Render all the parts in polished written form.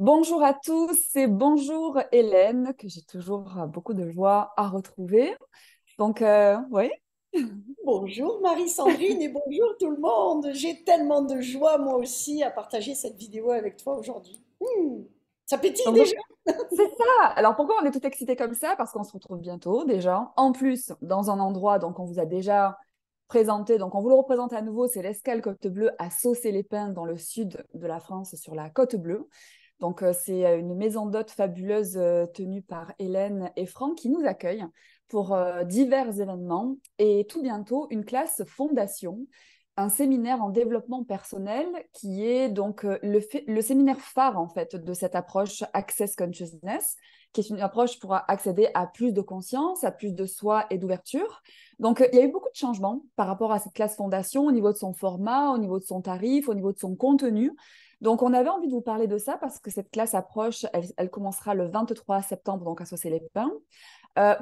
Bonjour à tous et bonjour Hélène, que j'ai toujours beaucoup de joie à retrouver. Oui. Bonjour Marie-Sandrine et bonjour tout le monde. J'ai tellement de joie moi aussi à partager cette vidéo avec toi aujourd'hui. Ça pétille Donc, déjà. c'est ça. Alors pourquoi on est tout excité comme ça? Parce qu'on se retrouve bientôt déjà. En plus, dans un endroit, donc on vous a déjà présenté, donc on vous le représente à nouveau, c'est l'Escale Côte Bleue à Saucé-les-Pins dans le sud de la France, sur la Côte Bleue. C'est une maison d'hôtes fabuleuse tenue par Hélène et Franck qui nous accueillent pour divers événements et tout bientôt une classe fondation, un séminaire en développement personnel qui est donc le séminaire phare en fait de cette approche Access Consciousness, qui est une approche pour accéder à plus de conscience, à plus de soi et d'ouverture. Il y a eu beaucoup de changements par rapport à cette classe fondation au niveau de son format, au niveau de son tarif, au niveau de son contenu. Donc, on avait envie de vous parler de ça parce que cette classe approche, elle commencera le 23 septembre, donc à Saucé-les-Pins.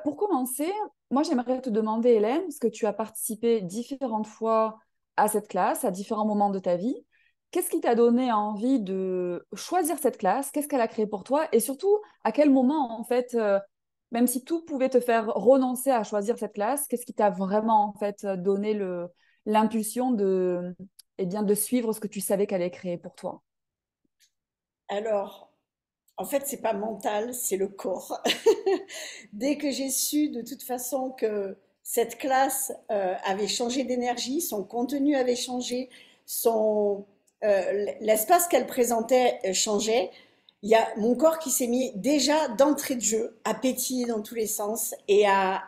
Pour commencer, moi, j'aimerais te demander, Hélène, parce que tu as participé différentes fois à cette classe, à différents moments de ta vie. Qu'est-ce qui t'a donné envie de choisir cette classe? Qu'est-ce qu'elle a créé pour toi? Et surtout, à quel moment, en fait, même si tout pouvait te faire renoncer à choisir cette classe, qu'est-ce qui t'a vraiment, en fait, donné l'impulsion de suivre ce que tu savais qu'elle allait créer pour toi? Alors, en fait, c'est pas mental, c'est le corps. Dès que j'ai su de toute façon que cette classe avait changé d'énergie, son contenu avait changé, l'espace qu'elle présentait changeait, il y a mon corps qui s'est mis déjà d'entrée de jeu à pétiller dans tous les sens et à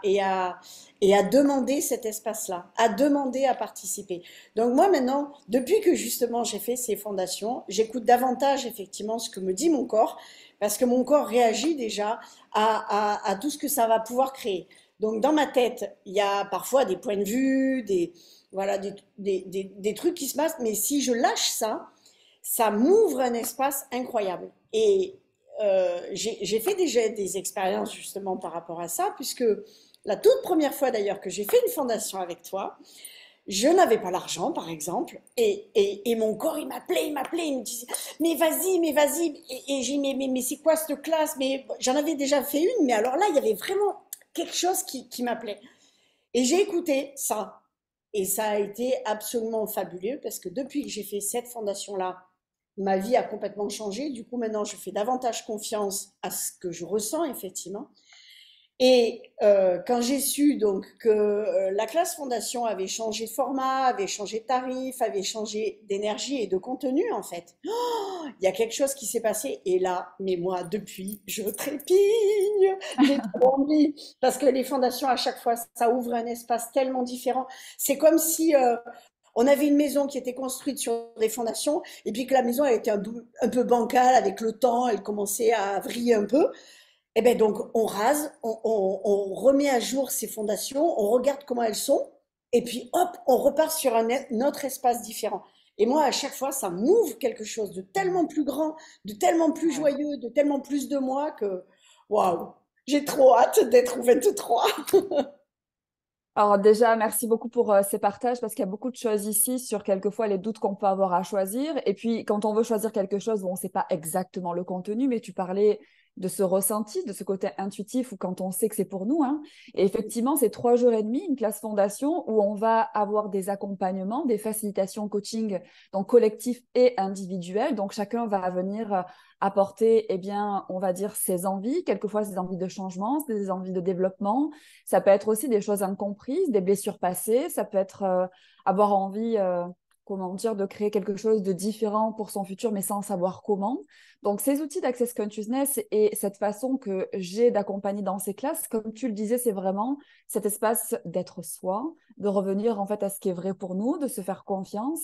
demander cet espace-là, à demander à participer. Donc moi maintenant, depuis que justement j'ai fait ces fondations, j'écoute davantage effectivement ce que me dit mon corps, parce que mon corps réagit déjà à tout ce que ça va pouvoir créer. Donc dans ma tête, il y a parfois des points de vue, voilà, des trucs qui se passent, mais si je lâche ça, ça m'ouvre un espace incroyable. Et j'ai fait déjà des expériences justement par rapport à ça, puisque la toute première fois d'ailleurs que j'ai fait une fondation avec toi, je n'avais pas l'argent, par exemple, et mon corps, il m'appelait, il me disait, mais vas-y, et j'ai dit, mais c'est quoi cette classe? Mais j'en avais déjà fait une, mais alors là, il y avait vraiment quelque chose qui m'appelait. Et j'ai écouté ça, et ça a été absolument fabuleux, parce que depuis que j'ai fait cette fondation-là, ma vie a complètement changé. Du coup, maintenant, je fais davantage confiance à ce que je ressens, effectivement. Et quand j'ai su donc que la classe fondation avait changé de format, avait changé de tarif, avait changé d'énergie et de contenu en fait, il y a quelque chose qui s'est passé. Et là, mais moi depuis, je trépigne, j'ai trop envie parce que les fondations à chaque fois, ça ouvre un espace tellement différent. C'est comme si on avait une maison qui était construite sur des fondations et puis que la maison elle était un peu bancale avec le temps, elle commençait à vriller un peu. Eh ben donc, on rase, on remet à jour ces fondations, on regarde comment elles sont, et puis hop, on repart sur un autre espace différent. Et moi, à chaque fois, ça m'ouvre quelque chose de tellement plus grand, de tellement plus Ouais. joyeux, de tellement plus de moi que, waouh, j'ai trop hâte d'être au 23. Alors déjà, merci beaucoup pour ces partages parce qu'il y a beaucoup de choses ici sur quelquefois les doutes qu'on peut avoir à choisir. Et puis, quand on veut choisir quelque chose, bon, on ne sait pas exactement le contenu, mais tu parlais de ce ressenti, de ce côté intuitif ou quand on sait que c'est pour nous, hein. Et effectivement, c'est 3 jours et demi, une classe fondation où on va avoir des accompagnements, des facilitations coaching, donc collectifs et individuels. Donc, chacun va venir apporter, eh bien, on va dire ses envies, quelquefois ses envies de changement, ses envies de développement. Ça peut être aussi des choses incomprises, des blessures passées. Ça peut être avoir envie, comment dire, de créer quelque chose de différent pour son futur, mais sans savoir comment. Donc, ces outils d'Access Consciousness et cette façon que j'ai d'accompagner dans ces classes, comme tu le disais, c'est vraiment cet espace d'être soi, de revenir en fait à ce qui est vrai pour nous, de se faire confiance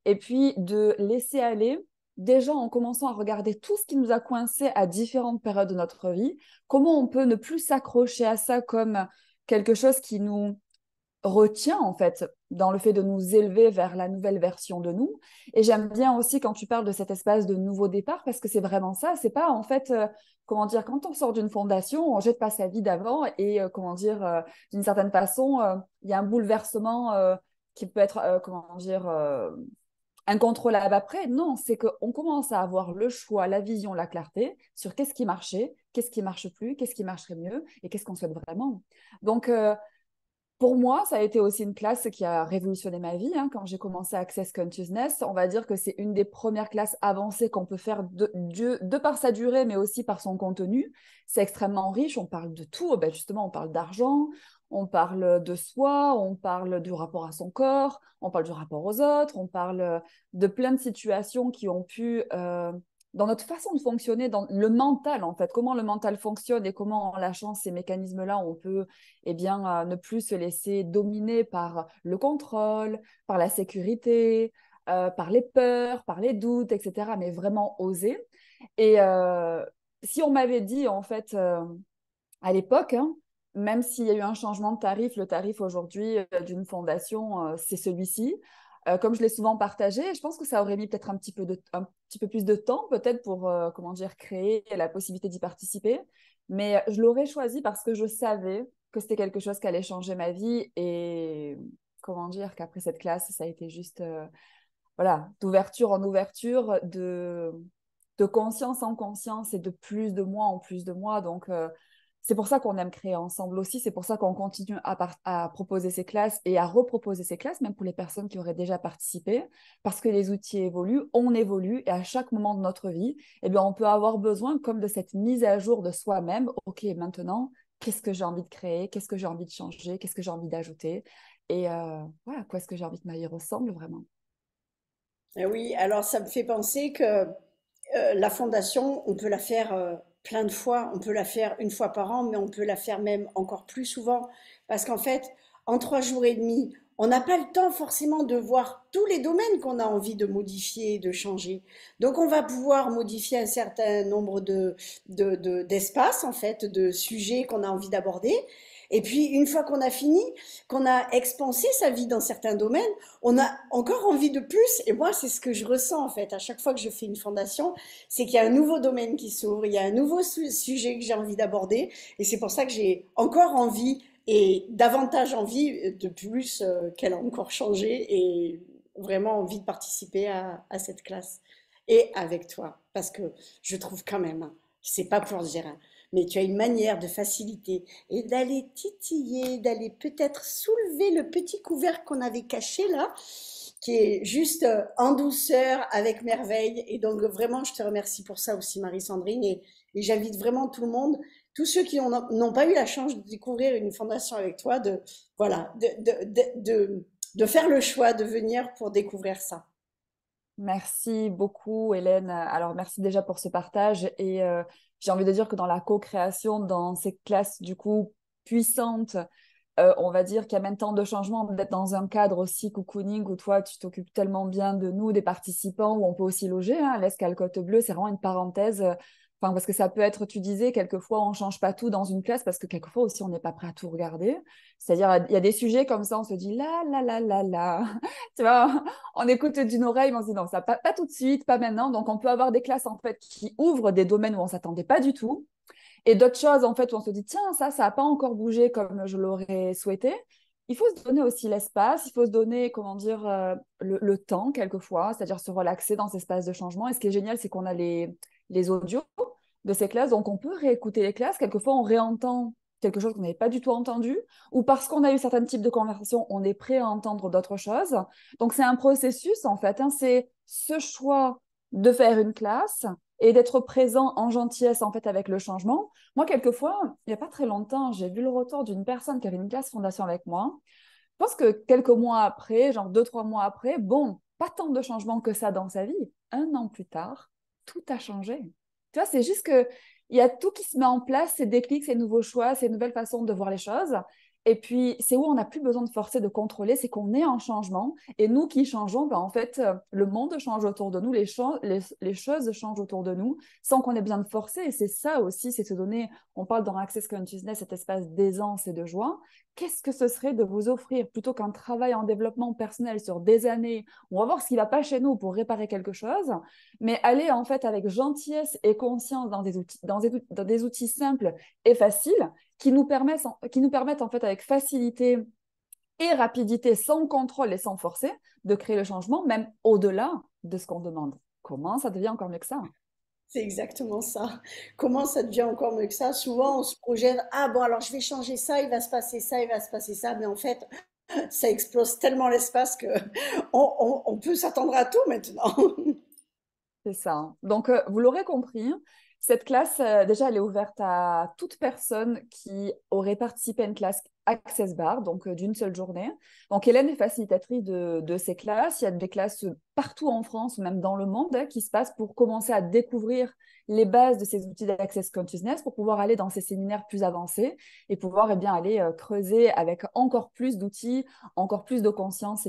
et puis de laisser aller. Déjà, en commençant à regarder tout ce qui nous a coincés à différentes périodes de notre vie, comment on peut ne plus s'accrocher à ça comme quelque chose qui nous retient en fait dans le fait de nous élever vers la nouvelle version de nous. Et j'aime bien aussi quand tu parles de cet espace de nouveau départ parce que c'est vraiment ça. C'est pas en fait, comment dire, quand on sort d'une fondation, on jette pas sa vie d'avant et comment dire, d'une certaine façon, il y a un bouleversement qui peut être, comment dire, incontrôlable après. Non, c'est qu'on commence à avoir le choix, la vision, la clarté sur qu'est-ce qui marchait, qu'est-ce qui marche plus, qu'est-ce qui marcherait mieux et qu'est-ce qu'on souhaite vraiment. Donc, pour moi, ça a été aussi une classe qui a révolutionné ma vie. Hein. Quand j'ai commencé Access Consciousness, on va dire que c'est une des premières classes avancées qu'on peut faire de par sa durée, mais aussi par son contenu. C'est extrêmement riche. On parle de tout. Ben justement, on parle d'argent, on parle de soi, on parle du rapport à son corps, on parle du rapport aux autres, on parle de plein de situations qui ont pu dans notre façon de fonctionner, dans le mental en fait, comment le mental fonctionne et comment en lâchant ces mécanismes-là, on peut eh bien, ne plus se laisser dominer par le contrôle, par la sécurité, par les peurs, par les doutes, etc. Mais vraiment oser. Et si on m'avait dit en fait à l'époque, hein, même s'il y a eu un changement de tarif, le tarif aujourd'hui d'une fondation, c'est celui-ci. Comme je l'ai souvent partagé, je pense que ça aurait mis peut-être un petit peu plus de temps, peut-être pour comment dire, créer la possibilité d'y participer. Mais je l'aurais choisi parce que je savais que c'était quelque chose qui allait changer ma vie et comment dire qu'après cette classe, ça a été juste voilà, d'ouverture en ouverture, de conscience en conscience et de plus de moi en plus de moi. Donc, c'est pour ça qu'on aime créer ensemble aussi. C'est pour ça qu'on continue à proposer ces classes et à reproposer ces classes, même pour les personnes qui auraient déjà participé, parce que les outils évoluent, on évolue et à chaque moment de notre vie, eh bien, on peut avoir besoin comme de cette mise à jour de soi-même. OK, maintenant, qu'est-ce que j'ai envie de créer? Qu'est-ce que j'ai envie de changer? Qu'est-ce que j'ai envie d'ajouter? Et voilà, quoi est-ce que j'ai envie que ma vie ressemble vraiment? Eh oui, alors ça me fait penser que la fondation, on peut la faire plein de fois, on peut la faire une fois par an, mais on peut la faire même encore plus souvent, parce qu'en fait, en 3 jours et demi, on n'a pas le temps forcément de voir tous les domaines qu'on a envie de modifier, de changer. Donc on va pouvoir modifier un certain nombre d'espaces, en fait, de sujets qu'on a envie d'aborder. Et puis, une fois qu'on a fini, qu'on a expansé sa vie dans certains domaines, on a encore envie de plus. Et moi, c'est ce que je ressens en fait à chaque fois que je fais une fondation, c'est qu'il y a un nouveau domaine qui s'ouvre, il y a un nouveau sujet que j'ai envie d'aborder. Et c'est pour ça que j'ai encore envie et davantage envie de plus qu'elle a encore changé et vraiment envie de participer à cette classe. Et avec toi, parce que je trouve quand même, hein, c'est pas pour dire, hein, mais tu as une manière de faciliter et d'aller titiller, d'aller peut-être soulever le petit couvercle qu'on avait caché là, qui est juste en douceur, avec merveille. Et donc vraiment, je te remercie pour ça aussi, Marie-Sandrine. Et j'invite vraiment tout le monde, tous ceux qui n'ont pas eu la chance de découvrir une fondation avec toi, voilà, de faire le choix de venir pour découvrir ça. Merci beaucoup, Hélène. Alors, merci déjà pour ce partage. Et j'ai envie de dire que dans la co-création, dans ces classes du coup puissantes, on va dire qu'il y a même tant de changements, d'être dans un cadre aussi cocooning où toi, tu t'occupes tellement bien de nous, des participants, où on peut aussi loger. Hein, l'escale Côte Bleue, c'est vraiment une parenthèse. Enfin, parce que ça peut être, tu disais, quelquefois, on ne change pas tout dans une classe parce que quelquefois aussi, on n'est pas prêt à tout regarder. C'est-à-dire, il y a des sujets comme ça, on se dit là, là, là, là, là. Tu vois, on écoute d'une oreille, mais on se dit non, ça, pas tout de suite, pas maintenant. Donc, on peut avoir des classes en fait qui ouvrent des domaines où on ne s'attendait pas du tout et d'autres choses, en fait, où on se dit, tiens, ça n'a pas encore bougé comme je l'aurais souhaité. Il faut se donner aussi l'espace, il faut se donner, comment dire, le temps, quelquefois, c'est-à-dire se relaxer dans ces espaces de changement. Et ce qui est génial, c'est qu'on a les audios de ces classes, donc on peut réécouter les classes. Quelquefois, on réentend quelque chose qu'on n'avait pas du tout entendu, ou parce qu'on a eu certains types de conversations, on est prêt à entendre d'autres choses. Donc, c'est un processus, en fait. Hein, c'est ce choix de faire une classe et d'être présent en gentillesse, en fait, avec le changement. Moi, quelquefois, il n'y a pas très longtemps, j'ai vu le retour d'une personne qui avait une classe fondation avec moi. Je pense que quelques mois après, genre 2, 3 mois après, bon, pas tant de changements que ça dans sa vie. 1 an plus tard, tout a changé. Tu vois, c'est juste que il y a tout qui se met en place, ces déclics, ces nouveaux choix, ces nouvelles façons de voir les choses. Et puis, c'est où on n'a plus besoin de forcer, de contrôler, c'est qu'on est en changement. Et nous qui changeons, ben, en fait, le monde change autour de nous, les choses changent autour de nous, sans qu'on ait besoin de forcer. Et c'est ça aussi, c'est se donner, on parle dans Access Consciousness, cet espace d'aisance et de joie. Qu'est-ce que ce serait de vous offrir, plutôt qu'un travail en développement personnel sur des années, où on va voir ce qui ne va pas chez nous pour réparer quelque chose, mais aller en fait avec gentillesse et conscience dans des outils simples et faciles qui nous permettent en fait avec facilité et rapidité sans contrôle et sans forcer de créer le changement, même au-delà de ce qu'on demande. Comment ça devient encore mieux que ça? C'est exactement ça. Comment ça devient encore mieux que ça? Souvent, on se projette, ah bon, alors je vais changer ça, il va se passer ça, il va se passer ça, mais en fait, ça explose tellement l'espace que on peut s'attendre à tout maintenant. C'est ça, hein. Donc, vous l'aurez compris, cette classe, déjà, elle est ouverte à toute personne qui aurait participé à une classe Access Bar, donc d'une seule journée. Donc, Hélène est facilitatrice de ces classes. Il y a des classes partout en France, même dans le monde, qui se passent pour commencer à découvrir les bases de ces outils d'Access Consciousness pour pouvoir aller dans ces séminaires plus avancés et pouvoir eh bien, aller creuser avec encore plus d'outils, encore plus de conscience,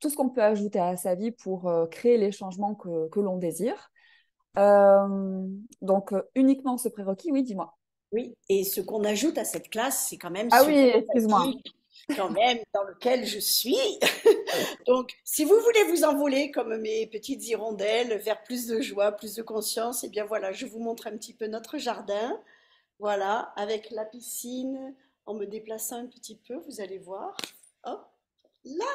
tout ce qu'on peut ajouter à sa vie pour créer les changements que l'on désire. Donc, uniquement ce prérequis, oui, dis-moi. Oui, et ce qu'on ajoute à cette classe, c'est quand même Ah ce oui, excuse-moi. paradis quand même dans lequel je suis. Oui. Donc, si vous voulez vous envoler comme mes petites hirondelles vers plus de joie, plus de conscience, eh bien voilà, je vous montre un petit peu notre jardin. Voilà, avec la piscine, en me déplaçant un petit peu, vous allez voir. Hop, là,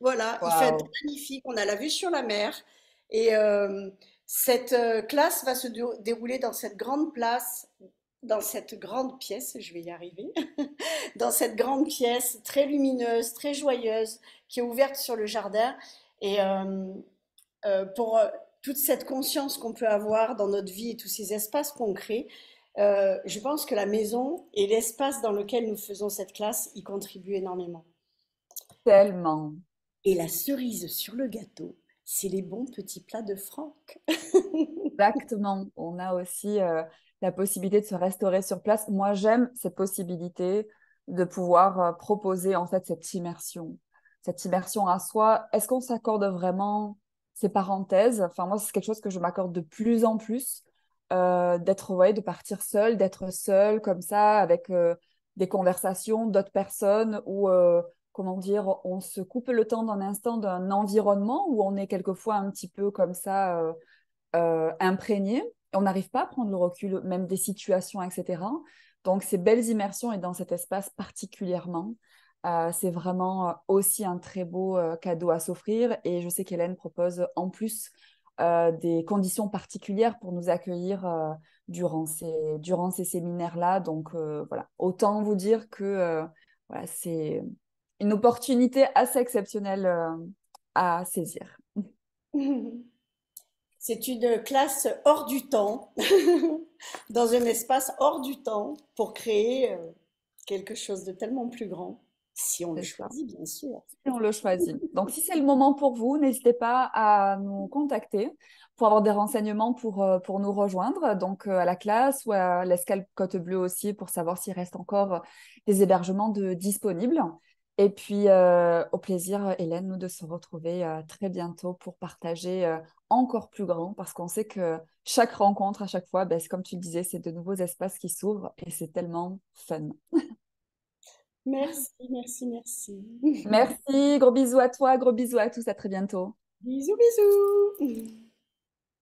voilà, il fait Waouh. magnifique. On a la vue sur la mer. Et cette classe va se dérouler dans cette grande place, dans cette grande pièce, je vais y arriver, dans cette grande pièce très lumineuse, très joyeuse, qui est ouverte sur le jardin. Et pour toute cette conscience qu'on peut avoir dans notre vie et tous ces espaces qu'on crée, je pense que la maison et l'espace dans lequel nous faisons cette classe y contribuent énormément. Tellement. Et la cerise sur le gâteau, c'est les bons petits plats de Franck. Exactement. On a aussi la possibilité de se restaurer sur place. Moi, j'aime cette possibilité de pouvoir proposer en fait cette immersion à soi. Est-ce qu'on s'accorde vraiment ces parenthèses? Enfin, moi, c'est quelque chose que je m'accorde de plus en plus, d'être, ouais, de partir seule, d'être seule comme ça, avec des conversations d'autres personnes où, comment dire, on se coupe le temps d'un instant d'un environnement où on est quelquefois un petit peu comme ça. Imprégné. On n'arrive pas à prendre le recul, même des situations, etc. Donc, ces belles immersions et dans cet espace particulièrement, c'est vraiment aussi un très beau cadeau à s'offrir. Et je sais qu'Hélène propose en plus des conditions particulières pour nous accueillir durant ces séminaires-là. Donc, voilà, autant vous dire que voilà, c'est une opportunité assez exceptionnelle à saisir. C'est une classe hors du temps, dans un espace hors du temps, pour créer quelque chose de tellement plus grand, si on le C'est ça. choisit, bien sûr. Si on le choisit. Donc, si c'est le moment pour vous, n'hésitez pas à nous contacter pour avoir des renseignements pour nous rejoindre, donc à la classe ou à l'Escale Côte Bleue aussi pour savoir s'il reste encore des hébergements disponibles. Et puis, au plaisir, Hélène, nous de se retrouver très bientôt pour partager encore plus grand parce qu'on sait que chaque rencontre, à chaque fois, ben, comme tu le disais, c'est de nouveaux espaces qui s'ouvrent et c'est tellement fun. Merci, merci, merci. Merci, gros bisous à toi, gros bisous à tous, à très bientôt. Bisous, bisous.